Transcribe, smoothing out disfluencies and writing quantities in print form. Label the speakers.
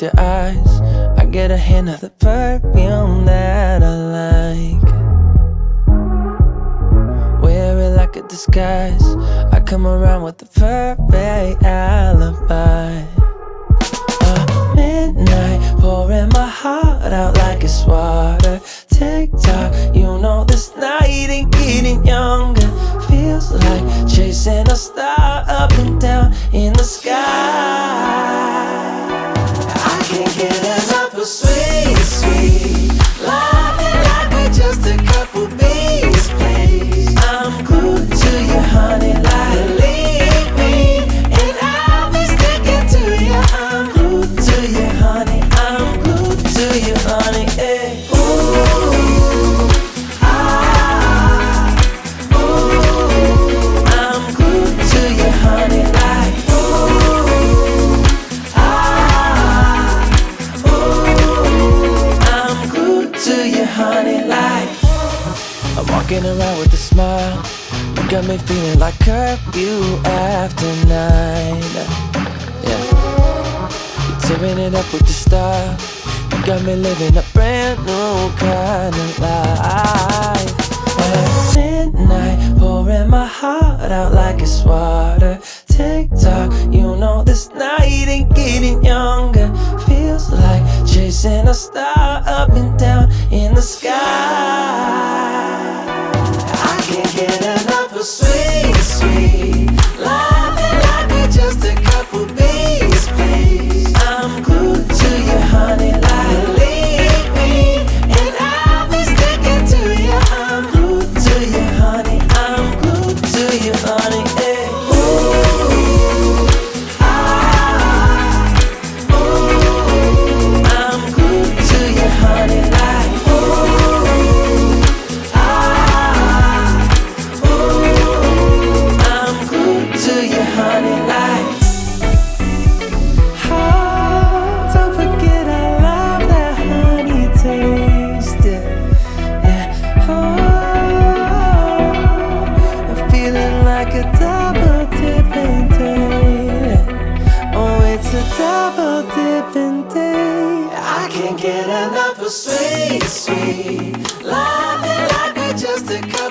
Speaker 1: with your eyes, I get a hint of the perfume that I like. Wear it like a disguise, I come around with the perfect alibi. Midnight, pouring my heart out like it's water. Tick-tock, you know this night ain't getting younger. Feels like chasing a star up and down in the sky. I can't get enough of sweet, sweet loving like we're just a couple bees, please. I'm glued to you, honey, like leave me, and I'll be sticking to you. I'm glued to you, honey, I'm glued to you, honey, hey. I'm walking around with a smile, you got me feeling like curfew after 9. Yeah, you're tearing it up with the style, you got me living a brand new kind of life. At midnight, pouring my heart out like it's water. Tick-tock, you know this night ain't getting younger. Feels like chasing a star up and down in the sky. I can't get enough of sweet, sweet loving like we're just a couple bees, please. I'm glued to you, honey, like leave me, and I'll be sticking to you. I'm glued to you, honey, I'm glued to you, honey, hey. I can't get enough of sweet, sweet loving like we're just a couple